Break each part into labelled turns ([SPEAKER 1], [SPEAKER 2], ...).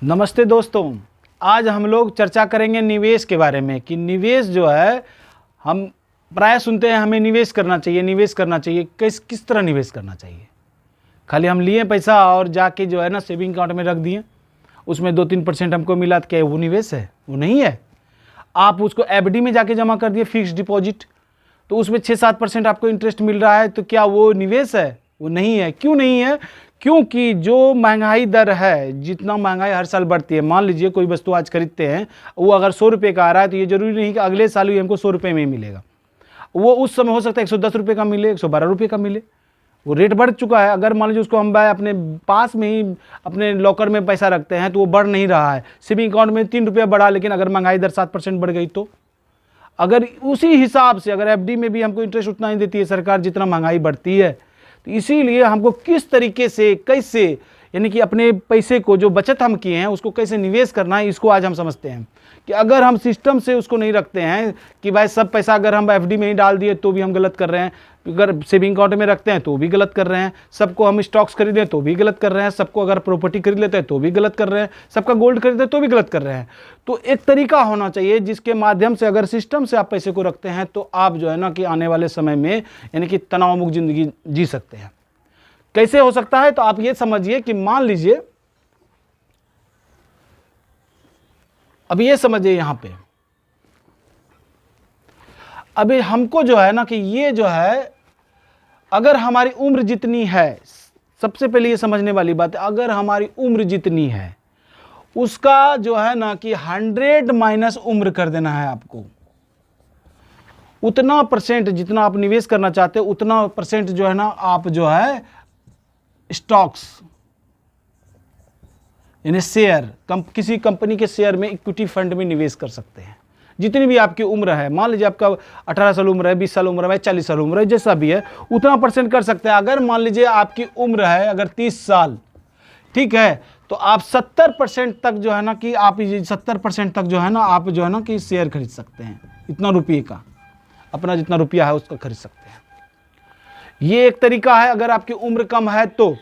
[SPEAKER 1] नमस्ते दोस्तों, आज हम लोग चर्चा करेंगे निवेश के बारे में कि निवेश जो है हम प्राय सुनते हैं हमें निवेश करना चाहिए। किस तरह निवेश करना चाहिए। खाली हम लिए पैसा और जाके जो है ना सेविंग अकाउंट में रख दिए, उसमें 2-3% हमको मिला तो क्या वो निवेश है? वो नहीं है। आप उसको एफडी में जाके जमा कर दिए, फिक्स्ड डिपॉजिट, तो उसमें 6-7% आपको इंटरेस्ट मिल रहा है, तो क्या वो निवेश है? वो नहीं है। क्यों नहीं है? क्योंकि जो महंगाई दर है, जितना महंगाई हर साल बढ़ती है, मान लीजिए कोई वस्तु आज खरीदते हैं, वो अगर 100 रुपये का आ रहा है तो ये जरूरी नहीं कि अगले साल ही हमको 100 रुपये में ही मिलेगा। वो उस समय हो सकता है 110 रुपये का मिले, 112 रुपये का मिले। वो रेट बढ़ चुका है। अगर मान लीजिए उसको हम अपने पास में ही अपने लॉकर में पैसा रखते हैं तो वो बढ़ नहीं रहा है। सेविंग अकाउंट में 3 रुपया बढ़ा, लेकिन अगर महंगाई दर 7% बढ़ गई तो अगर उसी हिसाब से अगर एफडी में भी हमको इंटरेस्ट उतना ही देती है सरकार जितना महंगाई बढ़ती है, तो इसीलिए हमको किस तरीके से कैसे यानी कि अपने पैसे को जो बचत हम किए हैं उसको कैसे निवेश करना है, इसको आज हम समझते हैं। कि अगर हम सिस्टम से उसको नहीं रखते हैं कि भाई सब पैसा अगर हम एफडी में ही डाल दिए तो भी हम गलत कर रहे हैं, अगर सेविंग अकाउंट में रखते हैं तो भी गलत कर रहे हैं, सबको हम स्टॉक्स खरीदें तो भी गलत कर रहे हैं, सबको अगर प्रॉपर्टी खरीद लेते हैं तो भी गलत कर रहे हैं, सबका गोल्ड खरीदे तो भी गलत कर रहे हैं। तो एक तरीका होना चाहिए जिसके माध्यम से अगर सिस्टम से आप पैसे को रखते हैं तो आप जो है ना कि आने वाले समय में यानी कि तनाव मुक्त जिंदगी जी सकते हैं। कैसे हो सकता है? तो आप ये समझिए कि मान लीजिए, अब ये समझिए यहां पे, अभी हमको जो है ना कि ये जो है अगर हमारी उम्र जितनी है, सबसे पहले ये समझने वाली बात है, अगर हमारी उम्र जितनी है उसका जो है ना कि 100 माइनस उम्र कर देना है आपको। उतना परसेंट जितना आप निवेश करना चाहते हैं उतना परसेंट जो है ना आप जो है स्टॉक्स यानी शेयर, किसी कंपनी के शेयर में, इक्विटी फंड में निवेश कर सकते हैं। जितनी भी आपकी उम्र है, मान लीजिए आपका 18 साल उम्र है, 20 साल उम्र है, 40 साल उम्र है, जैसा भी है उतना परसेंट कर सकते हैं। अगर मान लीजिए आपकी उम्र है अगर 30 साल, ठीक है, तो आप 70% तक जो है ना कि आप 70% तक जो है ना आप जो है ना कि शेयर खरीद सकते हैं। इतना रुपये का, अपना जितना रुपया है उसका खरीद सकते हैं। ये एक तरीका है अगर आपकी उम्र कम है तो,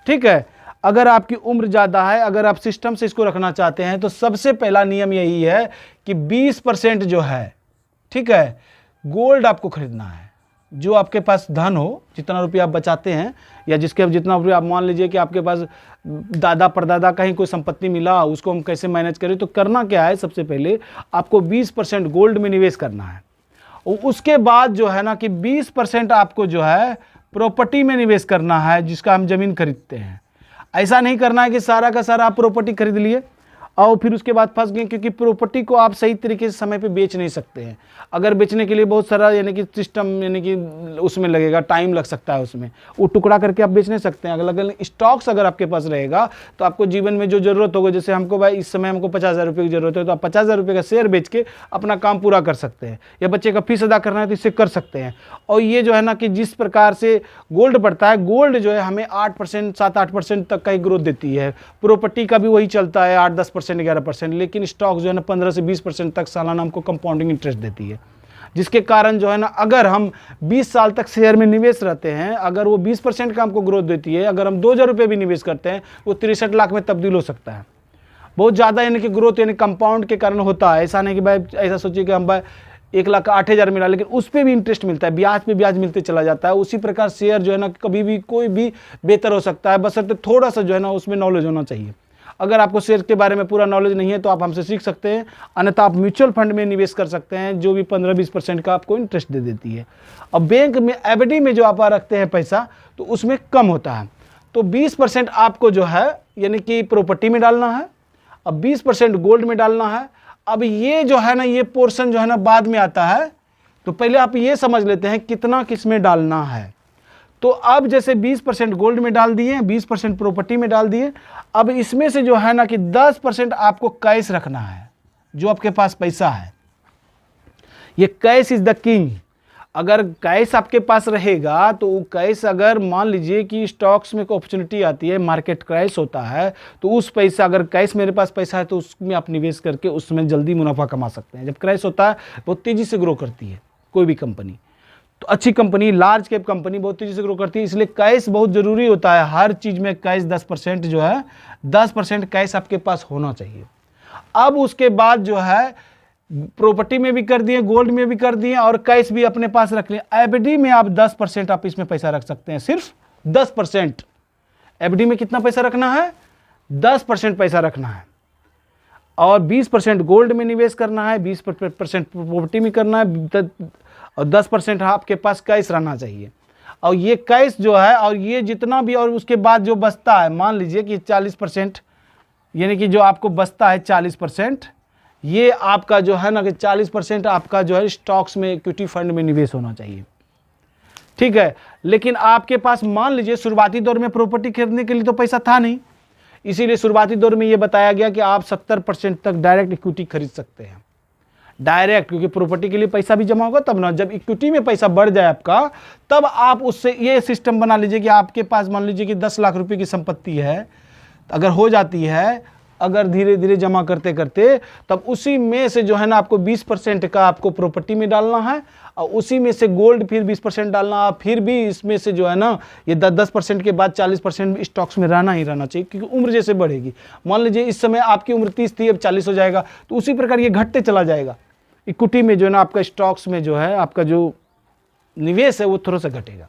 [SPEAKER 1] ठीक है। अगर आपकी उम्र ज़्यादा है, अगर आप सिस्टम से इसको रखना चाहते हैं तो सबसे पहला नियम यही है कि 20% जो है, ठीक है, गोल्ड आपको खरीदना है। जो आपके पास धन हो, जितना रुपया आप बचाते हैं या जिसके जितना रुपया, आप मान लीजिए कि आपके पास दादा परदादा का ही कोई संपत्ति मिला, उसको हम कैसे मैनेज करें, तो करना क्या है, सबसे पहले आपको 20% गोल्ड में निवेश करना है। उसके बाद जो है ना कि 20% आपको जो है प्रॉपर्टी में निवेश करना है, जिसका हम जमीन खरीदते हैं। ऐसा नहीं करना है कि सारा का सारा आप प्रॉपर्टी खरीद लिए और फिर उसके बाद फंस गए, क्योंकि प्रॉपर्टी को आप सही तरीके से समय पे बेच नहीं सकते हैं। अगर बेचने के लिए बहुत सारा यानी कि सिस्टम यानी कि उसमें लगेगा, टाइम लग सकता है उसमें, वो टुकड़ा करके आप बेच नहीं सकते हैं। अलग अलग स्टॉक्स अगर आपके पास रहेगा तो आपको जीवन में जो जरूरत होगा, जैसे हमको भाई इस समय हमको 50,000 रुपये की जरूरत है, तो आप 50,000 रुपये का शेयर बेच के अपना काम पूरा कर सकते हैं। या बच्चे का फीस अदा करना है तो इससे कर सकते हैं। और ये जो है ना कि जिस प्रकार से गोल्ड बढ़ता है, गोल्ड जो है हमें 8%, 7-8% तक का ही ग्रोथ देती है। प्रॉपर्टी का भी वही चलता है 8-10%, 11%, लेकिन स्टॉक जो है ना 15 से 20% तक सालाना हमको कंपाउंडिंग इंटरेस्ट देती है। जिसके कारण जो है ना अगर हम 20 साल तक शेयर में निवेश रहते हैं, अगर वो 20% का हमको ग्रोथ देती है, अगर हम 2,000 रुपये भी निवेश करते हैं, वो 63 लाख में तब्दील हो सकता है। बहुत ज़्यादा यानी कि ग्रोथ यानी कंपाउंड के कारण होता है। ऐसा नहीं कि भाई ऐसा सोचिए कि हम भाई 1,08,000 मिला, लेकिन उस पर भी इंटरेस्ट मिलता है, ब्याज पे ब्याज मिलते चला जाता है। उसी प्रकार शेयर जो है ना कभी भी कोई भी बेहतर हो सकता है, बशर्ते थोड़ा सा जो है ना उसमें नॉलेज होना चाहिए। अगर आपको शेयर के बारे में पूरा नॉलेज नहीं है तो आप हमसे सीख सकते हैं, अन्यथा आप म्यूचुअल फंड में निवेश कर सकते हैं, जो भी 15-20% का आपको इंटरेस्ट दे देती है। अब बैंक में एफडी में जो आप रखते हैं पैसा, तो उसमें कम होता है। तो 20% आपको जो है यानी कि प्रॉपर्टी में डालना है, अब 20% गोल्ड में डालना है। अब ये जो है ना ये पोर्शन जो है ना बाद में आता है, तो पहले आप ये समझ लेते हैं कितना किस में डालना है। तो अब जैसे 20% गोल्ड में डाल दिए, 20% प्रॉपर्टी में डाल दिए। अब इसमें से जो है ना कि 10% आपको कैश रखना है, जो आपके पास पैसा है। ये कैश इज द किंग। अगर कैश आपके पास रहेगा तो वो कैश, अगर मान लीजिए कि स्टॉक्स में कोई अपॉर्चुनिटी आती है, मार्केट क्रैश होता है, तो उस पैसा, अगर कैश मेरे पास पैसा है तो उसमें आप निवेश करके उसमें जल्दी मुनाफा कमा सकते हैं। जब क्रैश होता है बहुत तेज़ी से ग्रो करती है कोई भी कंपनी, तो अच्छी कंपनी, लार्ज कैप कंपनी बहुत तेजी से ग्रो करती है, इसलिए कैश बहुत ज़रूरी होता है। हर चीज़ में कैश 10% जो है, 10% कैश आपके पास होना चाहिए। अब उसके बाद जो है प्रॉपर्टी में भी कर दिए, गोल्ड में भी कर दिए और कैश भी अपने पास रख लिया। एफडी में आप 10% आप इसमें पैसा रख सकते हैं, सिर्फ 10%। एफडी में कितना पैसा रखना है? 10% पैसा रखना है और 20% गोल्ड में निवेश करना है, 20% प्रॉपर्टी में करना है और 10% आपके पास कैश रहना चाहिए। और ये कैश जो है और ये जितना भी और उसके बाद जो बचता है, मान लीजिए कि 40%, यानी कि जो आपको बचता है 40%, ये आपका जो है ना कि 40% आपका जो है स्टॉक्स में, इक्विटी फंड में निवेश होना चाहिए, ठीक है। लेकिन आपके पास मान लीजिए शुरुआती दौर में प्रॉपर्टी खरीदने के लिए तो पैसा था नहीं, इसीलिए शुरुआती दौर में ये बताया गया कि आप 70% तक डायरेक्ट इक्विटी खरीद सकते हैं, डायरेक्ट, क्योंकि प्रॉपर्टी के लिए पैसा भी जमा होगा तब ना। जब इक्विटी में पैसा बढ़ जाए आपका, तब आप उससे ये सिस्टम बना लीजिए कि आपके पास मान लीजिए कि 10 लाख रुपए की संपत्ति है, अगर हो जाती है, अगर धीरे धीरे जमा करते करते, तब उसी में से जो है ना आपको 20% का आपको प्रॉपर्टी में डालना है और उसी में से गोल्ड फिर 20% डालना है, फिर भी इसमें से जो है ना ये 10% के बाद 40% स्टॉक्स में रहना ही रहना चाहिए, क्योंकि उम्र जैसे बढ़ेगी। मान लीजिए इस समय आपकी उम्र 30 थी, अब 40 हो जाएगा, तो उसी प्रकार ये घटते चला जाएगा। इक्विटी में जो है ना आपका स्टॉक्स में जो है आपका जो निवेश है वो थोड़ा सा घटेगा।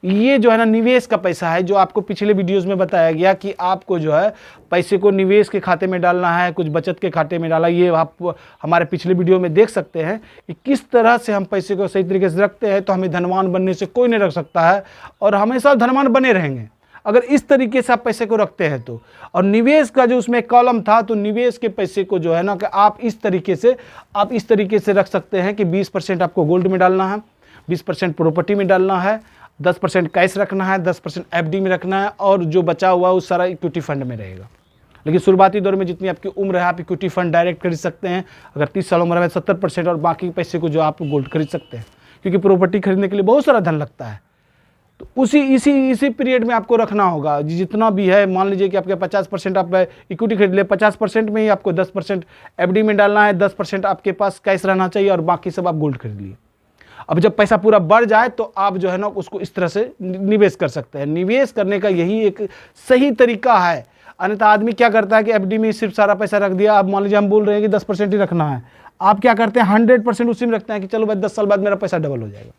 [SPEAKER 1] ये जो है ना निवेश का पैसा है, जो आपको पिछले वीडियोस में बताया गया कि आपको जो है पैसे को निवेश के खाते में डालना है, कुछ बचत के खाते में डाला। ये आप हमारे पिछले वीडियो में देख सकते हैं कि किस तरह से हम पैसे को सही तरीके से रखते हैं, तो हमें धनवान बनने से कोई नहीं रख सकता है और हमेशा धनवान बने रहेंगे अगर इस तरीके से आप पैसे को रखते हैं तो। और निवेश का जो उसमें कॉलम था, तो निवेश के पैसे को जो है ना कि आप इस तरीके से रख सकते हैं कि 20% आपको गोल्ड में डालना है, 20% प्रॉपर्टी में डालना है, 10% कैश रखना है, 10% एफडी में रखना है और जो बचा हुआ है वो सारा इक्विटी फंड में रहेगा। लेकिन शुरुआती दौर में जितनी आपकी उम्र है, आप इक्विटी फंड डायरेक्ट खरीद सकते हैं। अगर 30 साल उम्र है 70% और बाकी पैसे को जो आप गोल्ड खरीद सकते हैं, क्योंकि प्रॉपर्टी खरीदने के लिए बहुत सारा धन लगता है। तो इसी पीरियड में आपको रखना होगा जितना भी है। मान लीजिए कि आपके 50% आप इक्विटी खरीद ले, 50% में ही आपको 10% एफडी में डालना है, 10% आपके पास कैश रहना चाहिए और बाकी सब आप गोल्ड खरीद लिए। अब जब पैसा पूरा बढ़ जाए तो आप जो है ना उसको इस तरह से निवेश कर सकते हैं। निवेश करने का यही एक सही तरीका है। अन्यथा आदमी क्या करता है कि एफडी में सिर्फ सारा पैसा रख दिया। अब मान लीजिए हम बोल रहे हैं कि 10% ही रखना है, आप क्या करते हैं 100% उसी में रखते हैं कि चलो भाई 10 साल बाद मेरा पैसा डबल हो जाएगा।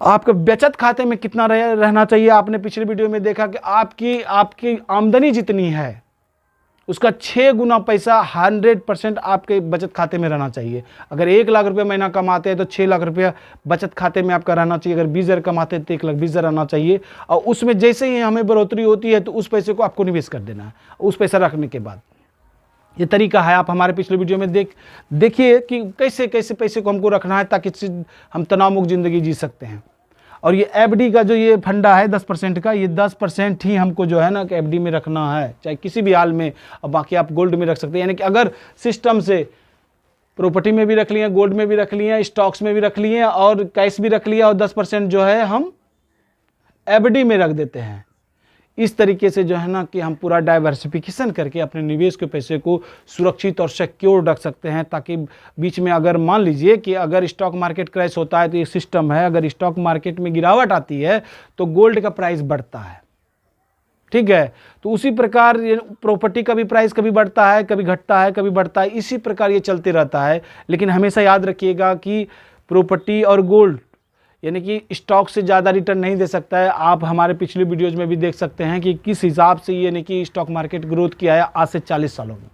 [SPEAKER 1] आपके बचत खाते में कितना रहना चाहिए? आपने पिछले वीडियो में देखा कि आपकी आमदनी जितनी है उसका 6 गुना पैसा 100% आपके बचत खाते में रहना चाहिए। अगर 1 लाख रुपये महीना कमाते हैं तो 6 लाख रुपया बचत खाते में आपका रहना चाहिए। अगर 20,000 कमाते हैं तो 1,20,000 रहना चाहिए। और उसमें जैसे ही हमें बढ़ोतरी होती है तो उस पैसे को आपको निवेश कर देना है। उस पैसा रखने के बाद ये तरीका है। आप हमारे पिछले वीडियो में देखिए कि कैसे कैसे पैसे को हमको रखना है ताकि हम तनाव मुक्त जिंदगी जी सकते हैं। और ये एफडी का जो ये फंडा है 10% का, ये 10% ही हमको जो है ना कि एफडी में रखना है, चाहे किसी भी हाल में। और बाकी आप गोल्ड में रख सकते हैं। यानी कि अगर सिस्टम से प्रॉपर्टी में भी रख लिए, गोल्ड में भी रख लिए, स्टॉक्स में भी रख लिए और कैश भी रख लिया और 10% जो है हम एफडी में रख देते हैं। इस तरीके से जो है ना कि हम पूरा डाइवर्सिफिकेशन करके अपने निवेश के पैसे को सुरक्षित और सिक्योर रख सकते हैं, ताकि बीच में अगर मान लीजिए कि अगर स्टॉक मार्केट क्रैश होता है तो ये सिस्टम है, अगर स्टॉक मार्केट में गिरावट आती है तो गोल्ड का प्राइस बढ़ता है, ठीक है। तो उसी प्रकार प्रॉपर्टी का भी प्राइस कभी बढ़ता है, कभी घटता है, कभी बढ़ता है, इसी प्रकार ये चलते रहता है। लेकिन हमेशा याद रखिएगा कि प्रॉपर्टी और गोल्ड यानी कि स्टॉक से ज़्यादा रिटर्न नहीं दे सकता है। आप हमारे पिछले वीडियोज़ में भी देख सकते हैं कि किस हिसाब से यानी कि स्टॉक मार्केट ग्रोथ किया है आज से 40 सालों में।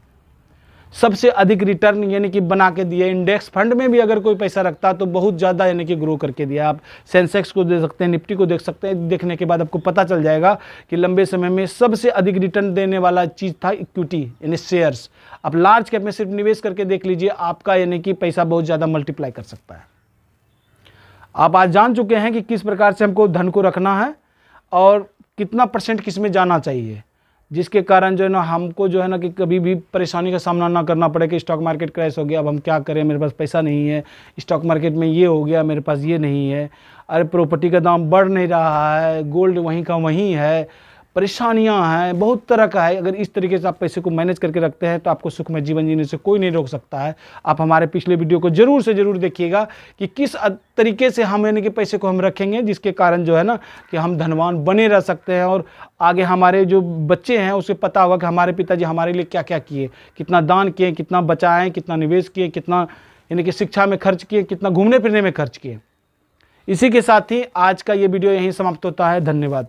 [SPEAKER 1] सबसे अधिक रिटर्न यानी कि बना के दिया। इंडेक्स फंड में भी अगर कोई पैसा रखता तो बहुत ज़्यादा यानी कि ग्रो करके दिया। आप सेंसेक्स को देख सकते हैं, निफ्टी को देख सकते हैं। देखने के बाद आपको पता चल जाएगा कि लंबे समय में सबसे अधिक रिटर्न देने वाला चीज़ था इक्विटी यानी शेयर्स। आप लार्ज कैप में सिर्फ निवेश करके देख लीजिए, आपका यानी कि पैसा बहुत ज़्यादा मल्टीप्लाई कर सकता है। आप आज जान चुके हैं कि किस प्रकार से हमको धन को रखना है और कितना % किस में जाना चाहिए, जिसके कारण जो है ना हमको जो है ना कि कभी भी परेशानी का सामना ना करना पड़े कि स्टॉक मार्केट क्रैश हो गया, अब हम क्या करें, मेरे पास पैसा नहीं है, स्टॉक मार्केट में ये हो गया, मेरे पास ये नहीं है, अरे प्रॉपर्टी का दाम बढ़ नहीं रहा है, गोल्ड वहीं का वहीं है, परेशानियां हैं, बहुत तरह का है। अगर इस तरीके से आप पैसे को मैनेज करके रखते हैं तो आपको सुखमय जीवन जीने से कोई नहीं रोक सकता है। आप हमारे पिछले वीडियो को जरूर से जरूर देखिएगा कि किस तरीके से हम यानी कि पैसे को हम रखेंगे, जिसके कारण जो है ना कि हम धनवान बने रह सकते हैं और आगे हमारे जो बच्चे हैं उसे पता होगा कि हमारे पिताजी हमारे लिए क्या क्या किए, कितना दान किए, कितना बचाएं, कितना निवेश किए, कितना यानी कि शिक्षा में खर्च किए, कितना घूमने फिरने में खर्च किए। इसी के साथ ही आज का ये वीडियो यहीं समाप्त होता है। धन्यवाद।